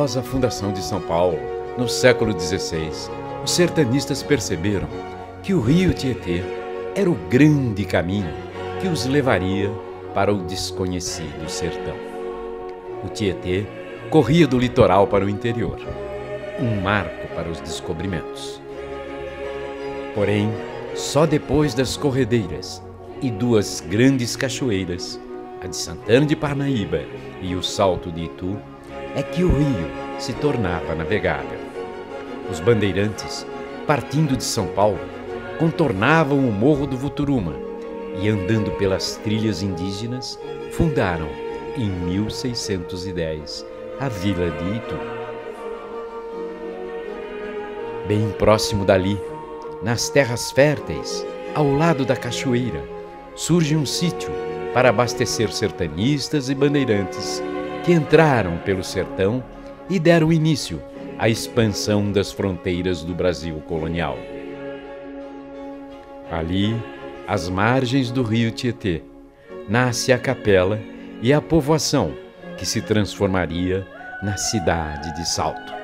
Após a fundação de São Paulo, no século XVI, os sertanistas perceberam que o rio Tietê era o grande caminho que os levaria para o desconhecido sertão. O Tietê corria do litoral para o interior, um marco para os descobrimentos. Porém, só depois das corredeiras e duas grandes cachoeiras, a de Santana de Parnaíba e o Salto de Itu, é que o rio se tornava navegável. Os bandeirantes, partindo de São Paulo, contornavam o Morro do Voturuma e, andando pelas trilhas indígenas, fundaram, em 1610, a vila de Itu. Bem próximo dali, nas terras férteis, ao lado da cachoeira, surge um sítio para abastecer sertanistas e bandeirantes que entraram pelo sertão e deram início à expansão das fronteiras do Brasil colonial. Ali, às margens do rio Tietê, nasce a capela e a povoação que se transformaria na cidade de Salto.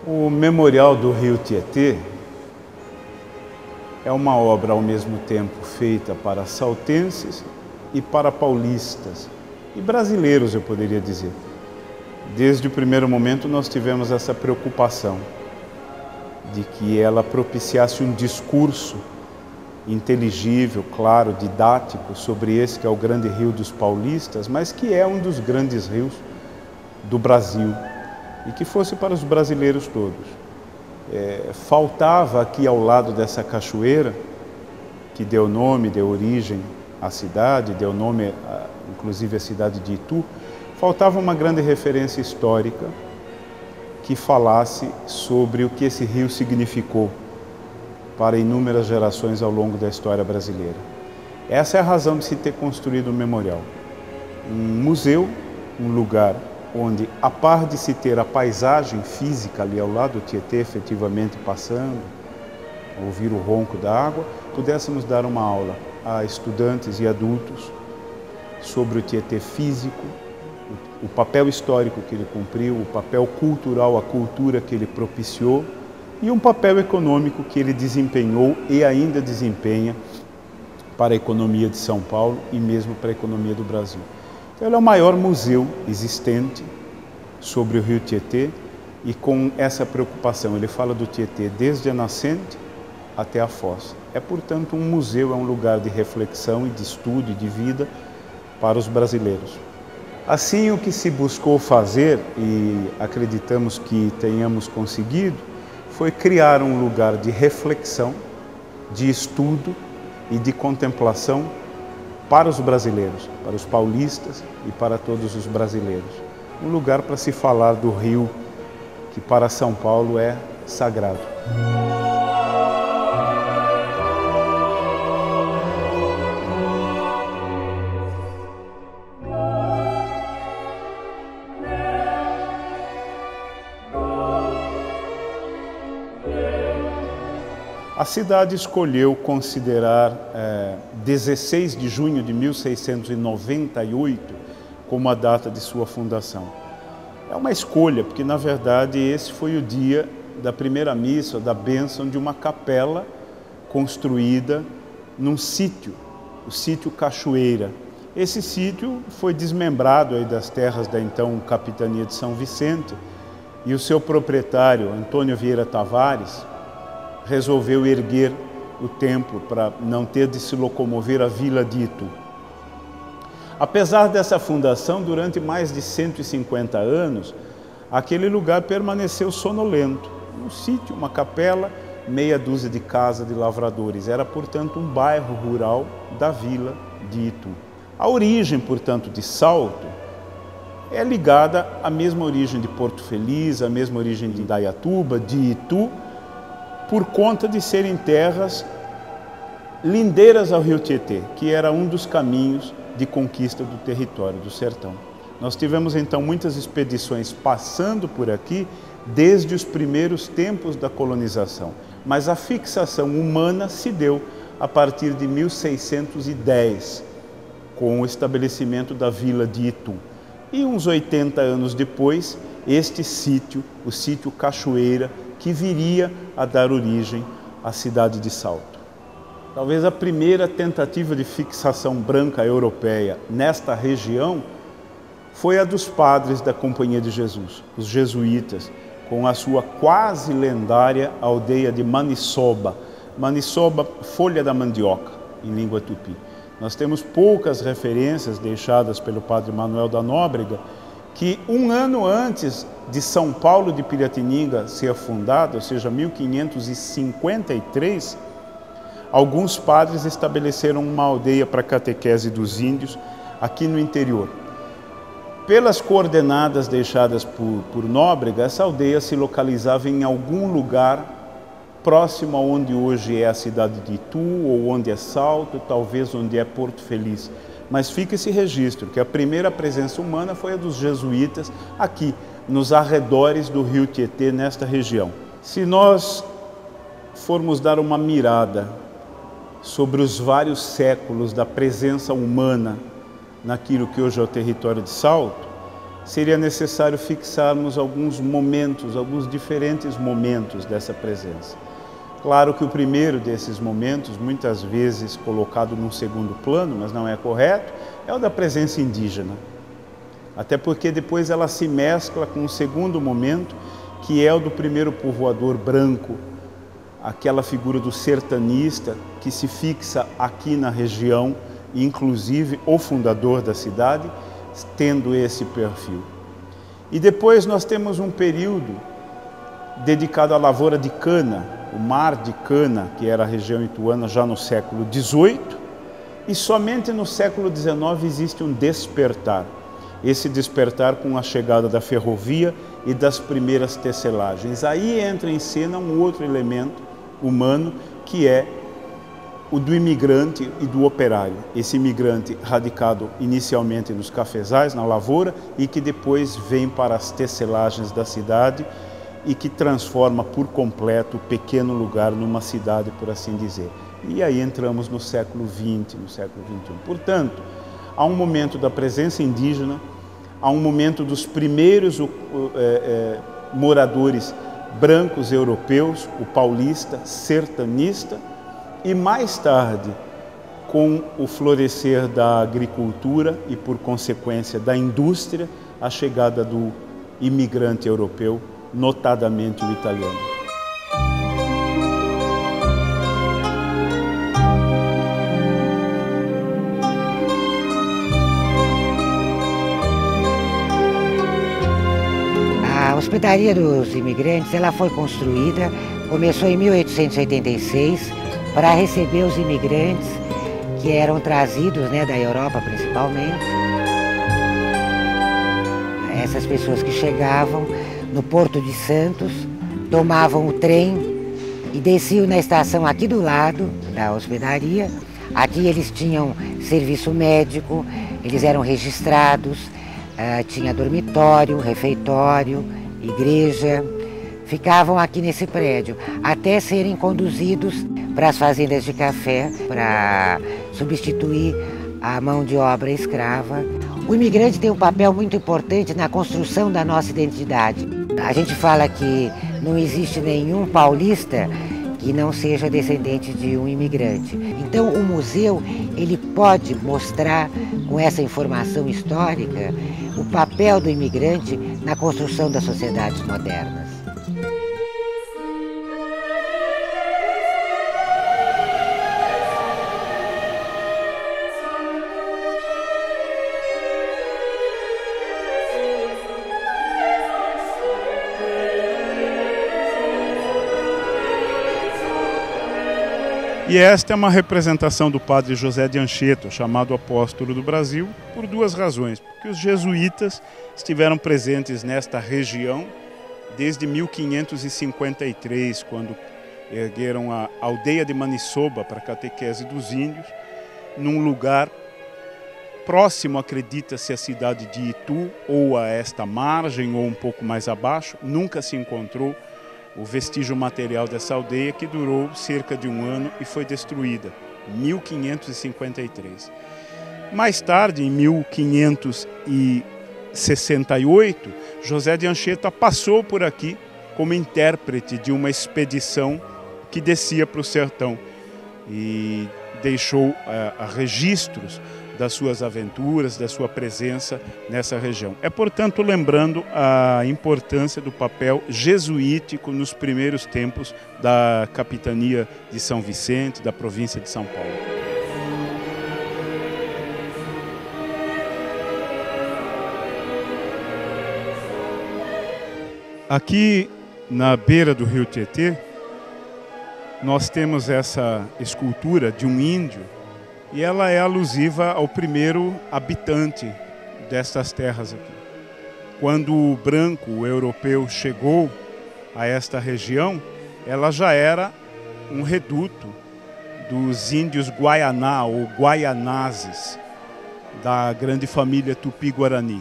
O Memorial do Rio Tietê é uma obra ao mesmo tempo feita para saltenses e para paulistas e brasileiros, eu poderia dizer. Desde o primeiro momento nós tivemos essa preocupação de que ela propiciasse um discurso inteligível, claro, didático sobre esse que é o grande rio dos paulistas, mas que é um dos grandes rios do Brasil, e que fosse para os brasileiros todos. Faltava aqui ao lado dessa cachoeira, que deu nome, deu origem à cidade, deu nome, inclusive, à cidade de Itu, faltava uma grande referência histórica que falasse sobre o que esse rio significou para inúmeras gerações ao longo da história brasileira. Essa é a razão de se ter construído o memorial. Um museu, um lugar onde, a par de se ter a paisagem física ali ao lado do Tietê, efetivamente passando, ouvir o ronco da água, pudéssemos dar uma aula a estudantes e adultos sobre o Tietê físico, o papel histórico que ele cumpriu, o papel cultural, a cultura que ele propiciou e um papel econômico que ele desempenhou e ainda desempenha para a economia de São Paulo e mesmo para a economia do Brasil. Então, ele é o maior museu existente sobre o rio Tietê e com essa preocupação. Ele fala do Tietê desde a nascente até a foz. É, portanto, um museu, é um lugar de reflexão e de estudo e de vida para os brasileiros. Assim, o que se buscou fazer, e acreditamos que tenhamos conseguido, foi criar um lugar de reflexão, de estudo e de contemplação para os brasileiros, para os paulistas e para todos os brasileiros. Um lugar para se falar do rio que para São Paulo é sagrado. A cidade escolheu considerar 16 de junho de 1698 como a data de sua fundação. É uma escolha, porque na verdade esse foi o dia da primeira missa, da bênção de uma capela construída num sítio, o sítio Cachoeira. Esse sítio foi desmembrado aí das terras da então capitania de São Vicente e o seu proprietário, Antônio Vieira Tavares, resolveu erguer o templo para não ter de se locomover à vila de Itu. Apesar dessa fundação, durante mais de 150 anos, aquele lugar permaneceu sonolento. Um sítio, uma capela, meia dúzia de casas de lavradores. Era, portanto, um bairro rural da vila de Itu. A origem, portanto, de Salto é ligada à mesma origem de Porto Feliz, à mesma origem de Indaiatuba, de Itu, por conta de serem terras lindeiras ao rio Tietê, que era um dos caminhos de conquista do território do sertão. Nós tivemos então muitas expedições passando por aqui desde os primeiros tempos da colonização, mas a fixação humana se deu a partir de 1610, com o estabelecimento da vila de Itu. E uns 80 anos depois, este sítio, o sítio Cachoeira, que viria a dar origem à cidade de Salto. Talvez a primeira tentativa de fixação branca europeia nesta região foi a dos padres da Companhia de Jesus, os jesuítas, com a sua quase lendária aldeia de Maniçoba. Maniçoba, folha da mandioca, em língua tupi. Nós temos poucas referências deixadas pelo padre Manuel da Nóbrega, que um ano antes de São Paulo de Piratininga ser fundada, ou seja, 1553, alguns padres estabeleceram uma aldeia para catequese dos índios aqui no interior. Pelas coordenadas deixadas por Nóbrega, essa aldeia se localizava em algum lugar próximo a onde hoje é a cidade de Itu, ou onde é Salto, talvez onde é Porto Feliz. Mas fica esse registro, que a primeira presença humana foi a dos jesuítas aqui, nos arredores do rio Tietê, nesta região. Se nós formos dar uma mirada sobre os vários séculos da presença humana naquilo que hoje é o território de Salto, seria necessário fixarmos alguns momentos, alguns diferentes momentos dessa presença. Claro que o primeiro desses momentos, muitas vezes colocado num segundo plano, mas não é correto, é o da presença indígena. Até porque depois ela se mescla com um segundo momento, que é o do primeiro povoador branco, aquela figura do sertanista que se fixa aqui na região, inclusive o fundador da cidade, tendo esse perfil. E depois nós temos um período dedicado à lavoura de cana, o mar de cana, que era a região ituana já no século XVIII, e somente no século XIX existe um despertar. Esse despertar com a chegada da ferrovia e das primeiras tecelagens. Aí entra em cena um outro elemento humano, que é o do imigrante e do operário. Esse imigrante radicado inicialmente nos cafezais, na lavoura, e que depois vem para as tecelagens da cidade e que transforma por completo o pequeno lugar numa cidade, por assim dizer. E aí entramos no século XX, no século XXI. Portanto, há um momento da presença indígena, há um momento dos primeiros moradores brancos europeus, o paulista, sertanista, e mais tarde, com o florescer da agricultura e, por consequência, da indústria, a chegada do imigrante europeu, notadamente o italiano. A hospedaria dos imigrantes, ela foi construída, começou em 1886, para receber os imigrantes que eram trazidos, da Europa principalmente. Essas pessoas que chegavam no Porto de Santos, tomavam o trem e desciam na estação aqui do lado da hospedaria. Aqui eles tinham serviço médico, eles eram registrados, tinha dormitório, refeitório, igreja. Ficavam aqui nesse prédio, até serem conduzidos para as fazendas de café, para substituir a mão de obra escrava. O imigrante tem um papel muito importante na construção da nossa identidade. A gente fala que não existe nenhum paulista que não seja descendente de um imigrante. Então o museu, ele pode mostrar, com essa informação histórica, o papel do imigrante na construção das sociedades modernas. E esta é uma representação do padre José de Anchieta, chamado Apóstolo do Brasil, por duas razões. Porque os jesuítas estiveram presentes nesta região desde 1553, quando ergueram a aldeia de Maniçoba para a catequese dos índios, num lugar próximo, acredita-se, à cidade de Itu, ou a esta margem, ou um pouco mais abaixo. Nunca se encontrou o vestígio material dessa aldeia, que durou cerca de um ano e foi destruída, em 1553. Mais tarde, em 1568, José de Anchieta passou por aqui como intérprete de uma expedição que descia para o sertão e deixou registros das suas aventuras, da sua presença nessa região. É, portanto, lembrando a importância do papel jesuítico nos primeiros tempos da capitania de São Vicente, da província de São Paulo. Aqui na beira do rio Tietê, nós temos essa escultura de um índio, e ela é alusiva ao primeiro habitante destas terras aqui. Quando o branco, o europeu, chegou a esta região, ela já era um reduto dos índios Guaianá ou Guaianazes, da grande família Tupi-Guarani.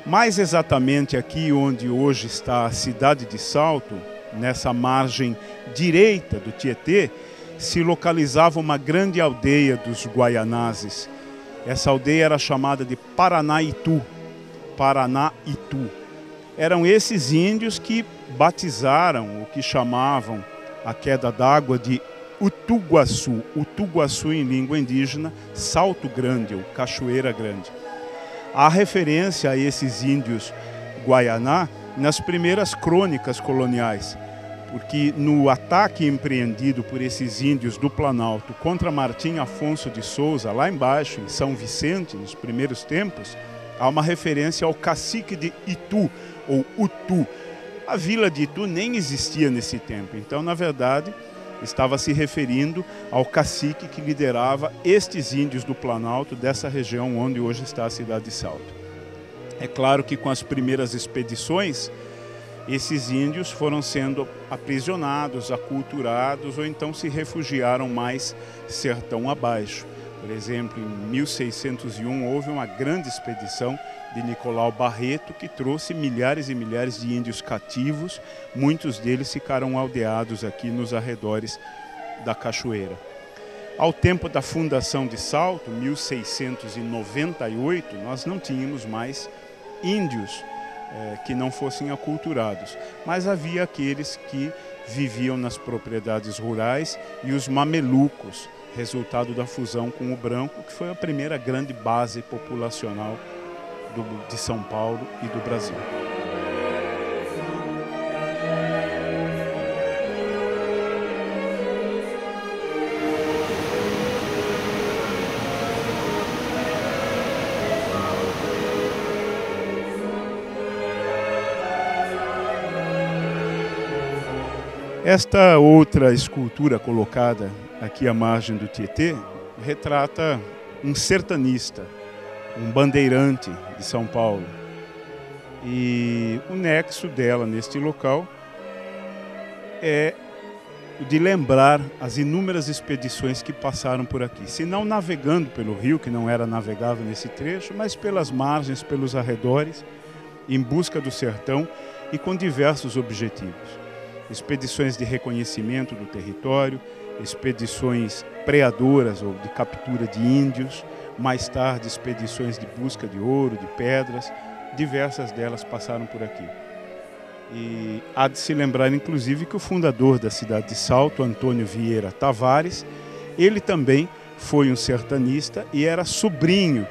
Mais exatamente aqui onde hoje está a cidade de Salto, nessa margem direita do Tietê, se localizava uma grande aldeia dos Guaianazes. Essa aldeia era chamada de Paranaítu. Paranaítu. Eram esses índios que batizaram, o que chamavam a queda d'água de Utuguaçu. Utuguaçu, em língua indígena, Salto Grande ou Cachoeira Grande. Há referência a esses índios Guaianá nas primeiras crônicas coloniais, porque no ataque empreendido por esses índios do Planalto contra Martim Afonso de Souza, lá embaixo, em São Vicente, nos primeiros tempos, há uma referência ao cacique de Itu, ou Utu. A vila de Itu nem existia nesse tempo, então, na verdade, estava se referindo ao cacique que liderava estes índios do Planalto, dessa região onde hoje está a cidade de Salto. É claro que com as primeiras expedições, esses índios foram sendo aprisionados, aculturados, ou então se refugiaram mais sertão abaixo. Por exemplo, em 1601 houve uma grande expedição de Nicolau Barreto, que trouxe milhares e milhares de índios cativos. Muitos deles ficaram aldeados aqui nos arredores da cachoeira. Ao tempo da fundação de Salto, 1698, nós não tínhamos mais índios que não fossem aculturados, mas havia aqueles que viviam nas propriedades rurais e os mamelucos, resultado da fusão com o branco, que foi a primeira grande base populacional de São Paulo e do Brasil. Esta outra escultura colocada aqui à margem do Tietê retrata um sertanista, um bandeirante de São Paulo. E o nexo dela neste local é o de lembrar as inúmeras expedições que passaram por aqui. Se não navegando pelo rio, que não era navegável nesse trecho, mas pelas margens, pelos arredores, em busca do sertão e com diversos objetivos. Expedições de reconhecimento do território, expedições preadoras ou de captura de índios, mais tarde expedições de busca de ouro, de pedras, diversas delas passaram por aqui. E há de se lembrar, inclusive, que o fundador da cidade de Salto, Antônio Vieira Tavares, ele também foi um sertanista e era sobrinho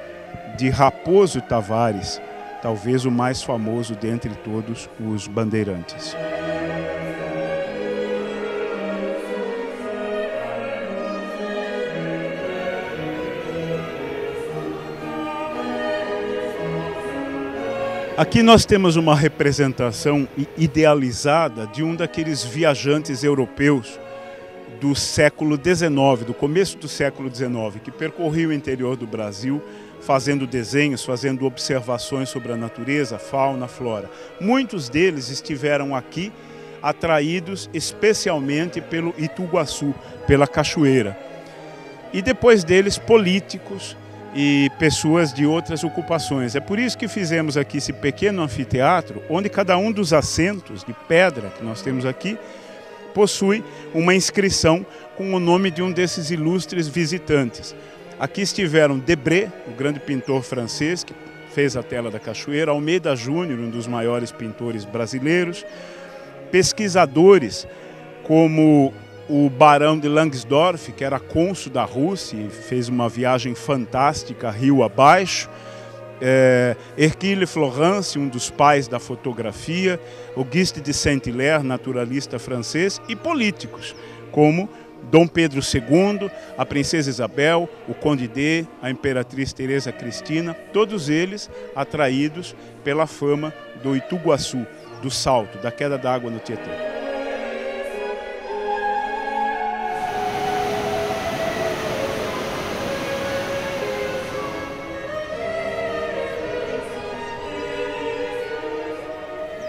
de Raposo Tavares, talvez o mais famoso dentre todos os bandeirantes. Aqui nós temos uma representação idealizada de um daqueles viajantes europeus do século XIX, do começo do século XIX, que percorria o interior do Brasil, fazendo desenhos, fazendo observações sobre a natureza, fauna, flora. Muitos deles estiveram aqui atraídos especialmente pelo Ituguaçu, pela cachoeira. E depois deles, políticos e pessoas de outras ocupações. É por isso que fizemos aqui esse pequeno anfiteatro, onde cada um dos assentos de pedra que nós temos aqui possui uma inscrição com o nome de um desses ilustres visitantes. Aqui estiveram Debré, o grande pintor francês que fez a tela da cachoeira, Almeida Júnior, um dos maiores pintores brasileiros, pesquisadores como o Barão de Langsdorff, que era cônsul da Rússia e fez uma viagem fantástica rio abaixo, Hercule Florence, um dos pais da fotografia, Auguste de Saint-Hilaire, naturalista francês, e políticos como Dom Pedro II, a Princesa Isabel, o Conde D, a Imperatriz Teresa Cristina, todos eles atraídos pela fama do Ituguaçu, do salto, da queda d'água no Tietê.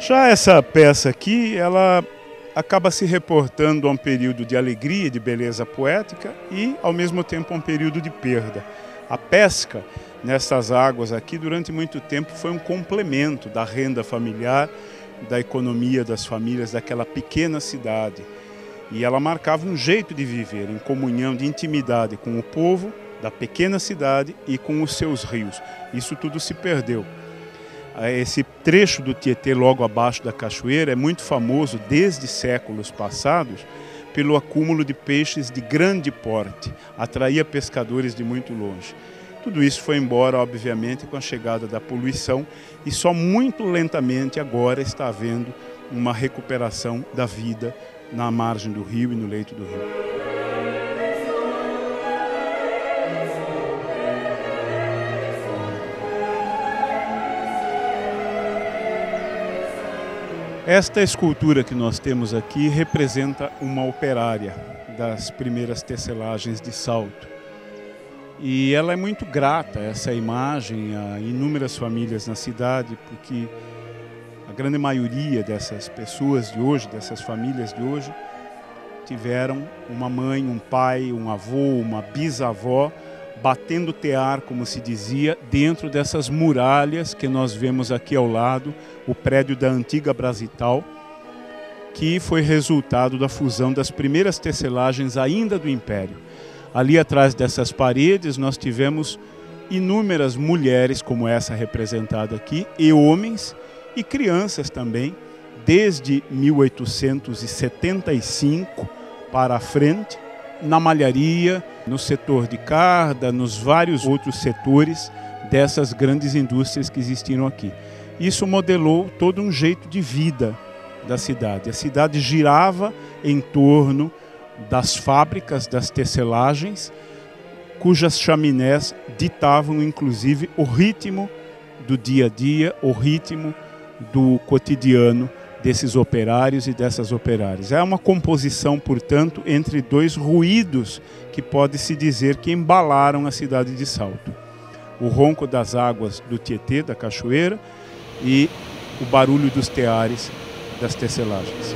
Já essa peça aqui, ela acaba se reportando a um período de alegria, de beleza poética e, ao mesmo tempo, a um período de perda. A pesca nessas águas aqui, durante muito tempo, foi um complemento da renda familiar, da economia das famílias daquela pequena cidade. E ela marcava um jeito de viver, em comunhão, de intimidade com o povo da pequena cidade e com os seus rios. Isso tudo se perdeu. Esse trecho do Tietê logo abaixo da cachoeira é muito famoso desde séculos passados pelo acúmulo de peixes de grande porte, atraía pescadores de muito longe. Tudo isso foi embora, obviamente, com a chegada da poluição e só muito lentamente agora está havendo uma recuperação da vida na margem do rio e no leito do rio. Esta escultura que nós temos aqui representa uma operária das primeiras tecelagens de Salto. E ela é muito grata, essa imagem, a inúmeras famílias na cidade, porque a grande maioria dessas pessoas de hoje, dessas famílias de hoje, tiveram uma mãe, um pai, um avô, uma bisavó, batendo tear, como se dizia, dentro dessas muralhas que nós vemos aqui ao lado, o prédio da antiga Brasital, que foi resultado da fusão das primeiras tecelagens ainda do Império. Ali atrás dessas paredes nós tivemos inúmeras mulheres, como essa representada aqui, e homens e crianças também, desde 1875 para a frente, na malharia, no setor de carda, nos vários outros setores dessas grandes indústrias que existiram aqui. Isso modelou todo um jeito de vida da cidade. A cidade girava em torno das fábricas, das tecelagens, cujas chaminés ditavam inclusive o ritmo do dia a dia, o ritmo do cotidiano desses operários e dessas operárias. É uma composição, portanto, entre dois ruídos que pode-se dizer que embalaram a cidade de Salto. O ronco das águas do Tietê, da cachoeira, e o barulho dos teares das tecelagens.